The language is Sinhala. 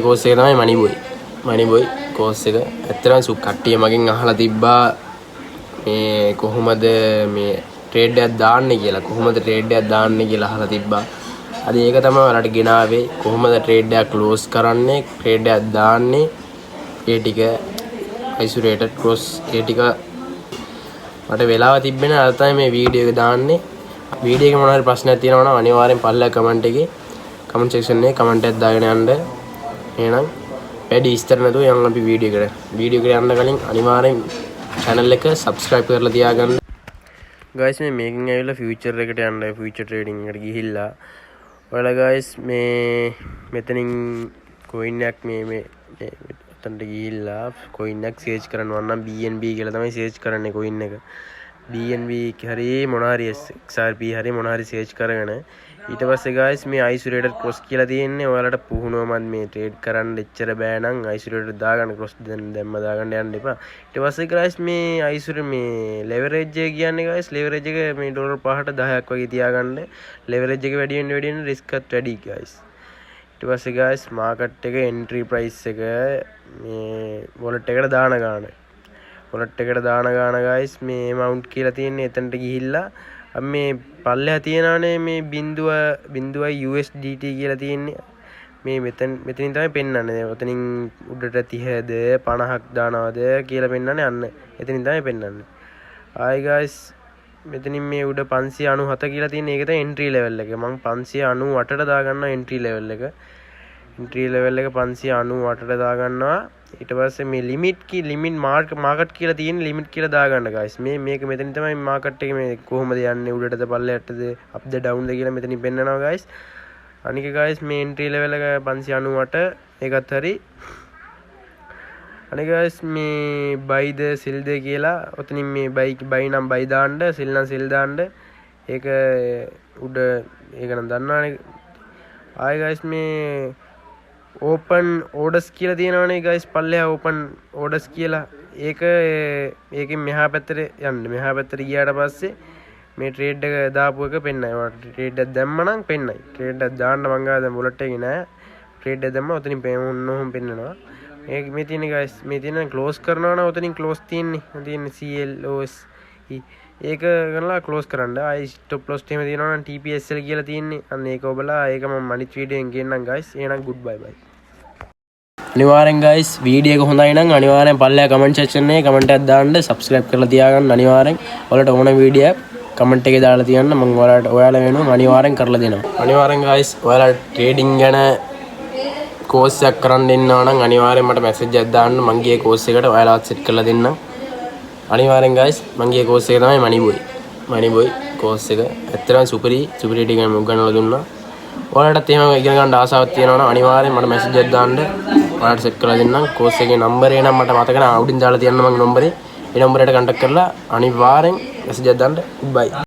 කෝස් එක තමයි මනිබොයි කෝස් එක. ඇත්තටම කට්ටිය මගෙන් අහලා තිබ්බා මේ කොහොමද මේ ට්‍රේඩ් එකක් දාන්නේ කියලා අහලා තිබ්බා. අද ඒක තමයි ඔයාලට ගෙනාවේ. කොහොමද ට්‍රේඩ් එකක් ක්ලෝස් කරන්නේ, ට්‍රේඩ් එකක් දාන්නේ, ඒ ටික isolated cross ඒ ටික මට වෙලාව තිබ්බේ නැහැ. අද තමයි මේ වීඩියෝ එක දාන්නේ. වීඩියෝ එකේ මොනවා හරි ප්‍රශ්නයක් තියෙනවා නම් අනිවාර්යෙන් පල්ලෙහා කමෙන්ට් එකේ කමෙන්ට් සෙක්ෂන් එකේ කමෙන්ට් එකක් දාගෙන යන්න. එහෙනම් වැඩි ඉස්තර නැතුව යන්න අපි වීඩියෝ එකට යන්න කලින් අනිවාර්යෙන් channel එක subscribe කරලා තියාගන්න. guys මේකෙන් ඇවිල්ලා future එකට යන්න, future trading එකට ගිහිල්ලා ඔයාලා guys මේ මෙතනින් coin එකක් මේ එතනට ගිහිල්ලා coin එකක් search කරනවා නම් BNB කියලා තමයි search කරන්නේ coin එක. BNB හරි මොනවා හරි XRP හරි මොනවා හරි search කරගෙන ඊට පස්සේ guys මේ isolated cross කියලා තියෙන්නේ. ඔයාලට පුහුණුවමත් මේ trade කරන්න එච්චර බෑ නම් isolated දාගන්න cross දැම්ම දාගන්න යන්න එපා. ඊට පස්සේ guys මේ isolated මේ leverage එක කියන්නේ guys leverage එක මේ ඩොලර් 5ට 10ක් වගේ තියාගන්න. leverage එක වැඩි වෙන risk එකත් වැඩි guys. ඊට පස්සේ guys market එක entry price එක මේ wallet එකට දාන ගාන guys මේ amount කියලා තියෙන්නේ. එතනට ගිහිල්ලා අපි මේ පල්ලෙහා තියනවානේ මේ බිඳුවයි USDT කියලා තියෙන්නේ. මේ මෙතනින් තමයි පෙන්වන්නේ. ඔතනින් උඩට 30ද 50ක් දානවද කියලා පෙන්වන්නේ. අන්න එතනින් තමයි පෙන්වන්නේ. ආයි guys මෙතනින් මේ උඩ 597 කියලා තියෙන එක තමයි entry level එක. මම 598ට දාගන්නවා entry level එක. entry level එක 598ට දාගන්නවා. ඊට පස්සේ මේ limit market කියලා තියෙන limit කියලා දාගන්න guys. මේක මෙතනින් තමයි market එක මේ කොහොමද යන්නේ, උඩටද පල්ලෙහාටද upද downද කියලා මෙතනින් පෙන්නනවා guys. අනික guys මේ entry level එක 598 ඒකත් හරි. අනික guys මේ buy ද sell ද කියලා ඔතනින් මේ buy නම් buy දාන්න, sell නම් sell දාන්න. ඒක උඩ ඒක නම් දන්නවනේ. ආයි guys මේ open orders කියලා තියෙනවනේ guys පල්ලෙහා open orders කියලා. ඒකෙන් මෙහා පැත්තට යන්න. මෙහා පැත්තට ගියාට පස්සේ මේ trade එක දාපු එක පෙන්නයි. ඔයාලට trade එකක් දැම්ම නම් පෙන්නයි. trade එකක් දාන්න මං ගාව දැන් wallet එකේ නෑ. trade එක දැම්ම ඔතනින් ඔන්නෝම පෙන්නනවා. මේ තියෙන guys මේ තියෙන close කරනවා නම් ඔතනින් close තියෙන්නේ. CLOS ඒක කරලා close කරන්න. ආයි stop loss එහෙම තියෙනවා නම් TPSL කියලා තියෙන්නේ. අන්න ඒක ඔබලා ඒක මම අනිත් වීඩියෝ එකෙන් ගෙන්නම් guys. එහෙනම් goodbye bye. අනිවාර්යෙන් guys වීඩියෝ එක හොඳයි නම් අනිවාර්යෙන් පල්ලෙහා කමෙන්ට් සෙක්ෂන් එකේ කමෙන්ට් එකක් දාන්න, subscribe කරලා තියාගන්න. අනිවාර්යෙන් ඔයාලට ඕන වීඩියෝ කමෙන්ට් එකේ දාලා තියන්න. මම ඔයාලා වෙනුවෙන් අනිවාර්යෙන් කරලා දෙනවා. අනිවාර්යෙන් guys ඔයාලා trading ගැන course එකක් කරන්න ඉන්නවා නම් අනිවාර්යෙන් මට message එකක් දාන්න. මං ගියේ course එකට ඔයාලාවත් set කරලා දෙන්නම්. අනිවාර්යෙන් guys මං ගියේ course එක තමයි මනිබොයි course එක. ඇත්තටම සුපිරි ටික මම උගන්වලා දුන්නා. ඔයාලටත් එහෙම ඉගෙන ගන්න ආසාවක් තියෙනවා නම් අනිවාර්යෙන් මට message එකක් දාන්න. ඔයාලට set කරලා දෙන්නම්. course එකේ number එක නම් මට මතක නැහැ. උඩින් දාලා තියන්න මගේ number එක. ඒ number එකට contact කරලා අනිවාර්යෙන් message එකක් දාන්න. bye.